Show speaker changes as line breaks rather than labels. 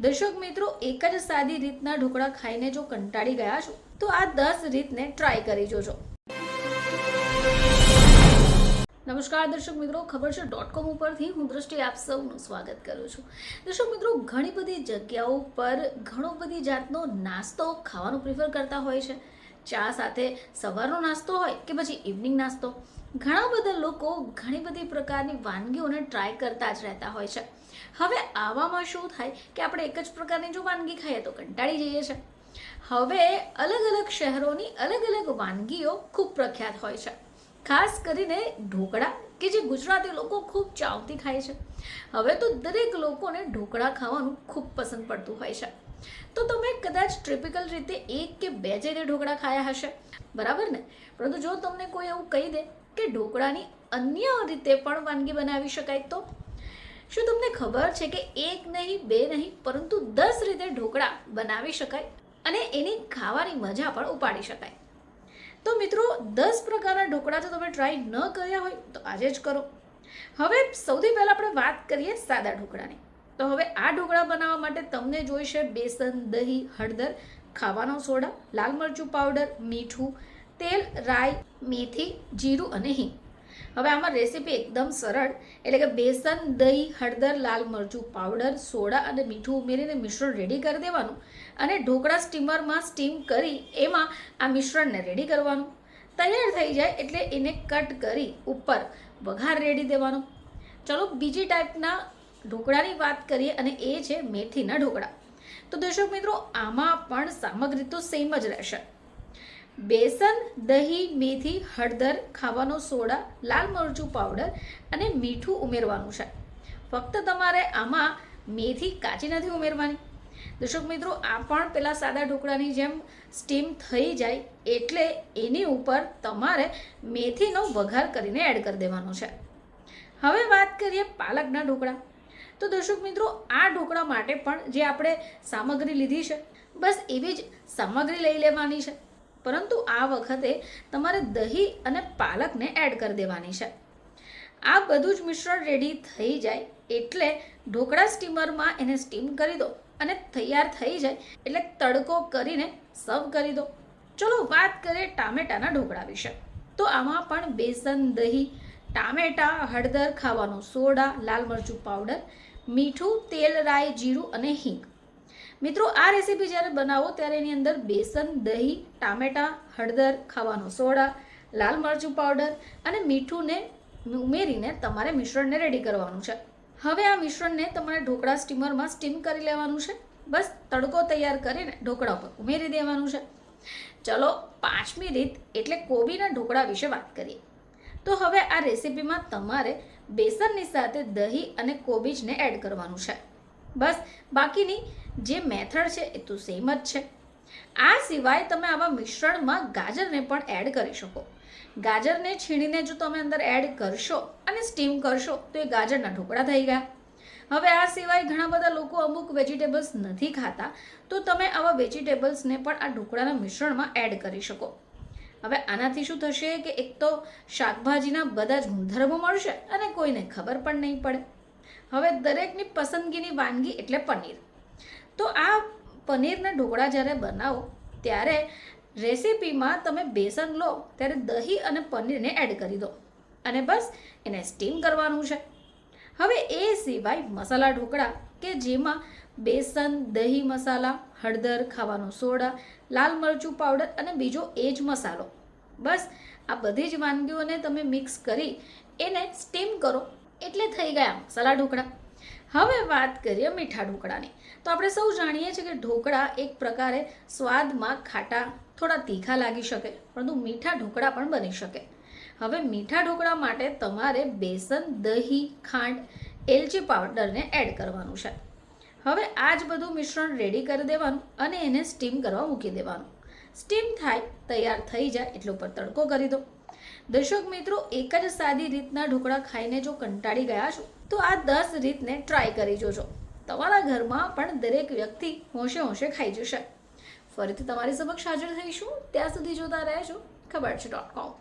દર્શક મિત્રો, એક જ સાદી રીતના ઢોકળા ખાઈને જો કંટાળી ગયા છો તો આ 10 રીતને ટ્રાય કરી જોજો. નમસ્કાર દર્શક મિત્રો, ખબર છે .com ઉપરથી હું દ્રષ્ટિ આપ સૌનું સ્વાગત કરું છું. દર્શક મિત્રો, ઘણી બધી જગ્યાઓ પર ઘણો બધી જાતનો નાસ્તો ખાવાનું પ્રિફર કરતા હોય છે. ચા સાથે સવારનો નાસ્તો હોય કે પછી ઇવનિંગ નાસ્તો, ઘણા બધા લોકો ઘણી બધી પ્રકારની વાનગીઓને ટ્રાય કરતા જ રહેતા હોય છે. હવે આવામાં શું થાય કે આપણે એક જ પ્રકારની જો વાનગી ખાઈએ તો કંટાળી જઈએ છીએ. હવે અલગ અલગ શહેરોની અલગ અલગ વાનગીઓ ખૂબ પ્રખ્યાત હોય છે. ખાસ કરીને ઢોકળા કે જે ગુજરાતી લોકો ખૂબ ચાવથી ખાય છે. હવે તો દરેક લોકોને ઢોકળા ખાવાનું ખૂબ પસંદ પડતું હોય છે. તો તમે કદાચ ટ્રિપિકલ રીતે એક કે બે જઈને ઢોકળા ખાયા હશે, બરાબર ને? પરંતુ જો તમને કોઈ એવું કહી દે કે ઢોકળાની અન્ય રીતે પણ વાનગી બનાવી શકાય, તો શું તમને ખબર છે કે એક નહીં, બે નહીં, પરંતુ 10 રીતે ઢોકળા બનાવી શકાય અને એની ખાવાની મજા પણ ઉપાડી શકાય? તો મિત્રો, 10 પ્રકારના ઢોકળા જો તમે ટ્રાય ન કર્યા હોય તો આજે જ કરો. હવે સૌથી પહેલાં આપણે વાત કરીએ સાદા ઢોકળાની. તો હવે આ ઢોકળા બનાવવા માટે તમને જોઈશે બેસન, દહીં, હળદર, ખાવાનો સોડા, લાલ મરચું પાવડર, મીઠું, તેલ, રાઈ, મેથી, જીરું અને હિંગ. હવે આમાં રેસીપી એકદમ સરળ, એટલે કે બેસન, દહીં, હળદર, લાલ મરચું પાવડર, સોડા અને મીઠું ઉમેરીને મિશ્રણ રેડી કરી દેવાનું અને ઢોકળા સ્ટીમરમાં સ્ટીમ કરી એમાં આ મિશ્રણને રેડી કરવાનું. તૈયાર થઈ જાય એટલે એને કટ કરી ઉપર વઘાર રેડી દેવાનો. ચલો બીજી ટાઈપના ઢોકળાની વાત કરીએ અને એ છે મેથીના ઢોકળા. તો દર્શક મિત્રો, આમાં પણ સામગ્રી તો સેમ જ રહેશે. બેસન, દહીં, મેથી, હળદર, ખાવાનો સોડા, લાલ મરચું પાવડર અને મીઠું ઉમેરવાનું છે. ફક્ત તમારે આમાં મેથી કાચી નથી ઉમેરવાની. દર્શક મિત્રો, આ પણ પેલા સાદા ઢોકળાની જેમ સ્ટીમ થઈ જાય એટલે એની ઉપર તમારે મેથીનો વઘાર કરીને એડ કરી દેવાનો છે. હવે વાત કરીએ પાલકના ઢોકળા. તો દર્શક મિત્રો, આ ઢોકળા માટે પણ જે આપણે સામગ્રી લીધી છે, બસ એવી જ સામગ્રી લઈ લેવાની છે. પરંતુ આ વખતે તમારે દહીં અને પાલકને એડ કરી દેવાની છે. આ બધું જ મિશ્રણ રેડી થઈ જાય એટલે ઢોકળા સ્ટીમરમાં એને સ્ટીમ કરી દો અને તૈયાર થઈ જાય એટલે તડકો કરીને સર્વ કરી દો. ચલો વાત કરીએ ટામેટાના ઢોકળા વિશે. તો આમાં પણ બેસન, દહીં, ટામેટા, હળદર, ખાવાનો સોડા, લાલ મરચું પાવડર, મીઠું, તેલ, રાઈ, જીરું અને હિંગ. મિત્રો, આ રેસીપી જ્યારે બનાવો ત્યારે એની અંદર બેસન, દહીં, ટામેટા, હળદર, ખાવાનો સોડા, લાલ મરચું પાવડર અને મીઠુંને ઉમેરીને તમારે મિશ્રણને રેડી કરવાનું છે. હવે આ મિશ્રણને તમારે ઢોકળા સ્ટીમરમાં સ્ટીમ કરી લેવાનું છે. બસ તડકો તૈયાર કરીને ઢોકળા ઉપર ઉમેરી દેવાનું છે. ચલો 5મી રીત એટલે કોબીના ઢોકળા વિશે વાત કરીએ. તો હવે આ રેસીપીમાં તમારે બેસનની સાથે દહીં અને કોબીજને એડ કરવાનું છે. બસ બાકીની જે મેથડ છે એ તો સેમ જ છે. આ સિવાય તમે આવા મિશ્રણમાં ગાજરને પણ એડ કરી શકો. ગાજરને છીણીને જો તમે અંદર એડ કરશો અને સ્ટીમ કરશો તો એ ગાજરના ઢોકળા થઈ ગયા. હવે આ સિવાય ઘણા બધા લોકો અમુક વેજીટેબલ્સ નથી ખાતા, તો તમે આવા વેજીટેબલ્સને પણ આ ઢોકળાના મિશ્રણમાં એડ કરી શકો. હવે આનાથી શું થશે કે એક તો શાકભાજીના બધા જ ગુણધર્મો મળશે અને કોઈને ખબર પણ નહીં પડે. હવે દરેકની પસંદગીની વાનગી એટલે પનીર. તો આ પનીરના ઢોકળા જ્યારે બનાવો ત્યારે રેસીપીમાં તમે બેસન લો ત્યારે દહીં અને પનીરને એડ કરી દો અને બસ એને સ્ટીમ કરવાનું છે. હવે એ સિવાય મસાલા ઢોકળા કે જેમાં બેસન, દહીં મસાલા, હળદર, ખાવાનો સોડા, લાલ મરચું પાવડર અને બીજો એ જ મસાલો, બસ આ બધી જ વાનગીઓને તમે મિક્સ કરી એને સ્ટીમ કરો એટલે થઈ ગયા મસાલા ઢોકળા. હવે વાત કરીએ મીઠા ઢોકળાની. તો આપણે સૌ જાણીએ છીએ કે ઢોકળા એક પ્રકારે સ્વાદમાં ખાટા, થોડા તીખા લાગી શકે, પરંતુ મીઠા ઢોકળા પણ બની શકે. હવે મીઠા ઢોકળા માટે તમારે બેસન, દહીં, ખાંડ, એલચી પાવડરને એડ કરવાનું છે. હવે આ જ બધું મિશ્રણ રેડી કરી દેવાનું અને એને સ્ટીમ કરવા મૂકી દેવાનું. સ્ટીમ થાય, તૈયાર થઈ જાય એટલે ઉપર તડકો કરી દો. દર્શક મિત્રો, એક જ સાદી રીતના ઢોકળા ખાઈને જો કંટાળી ગયા છો તો આ 10 રીતને ટ્રાય કરી જોજો. તમારા ઘરમાં પણ દરેક વ્યક્તિ હોંશે હોંશે ખાઈ જશે. ફરીથી તમારી સમક્ષ હાજર થઈશું. ત્યાં સુધી જોતા રહેજો ખબર છે .com.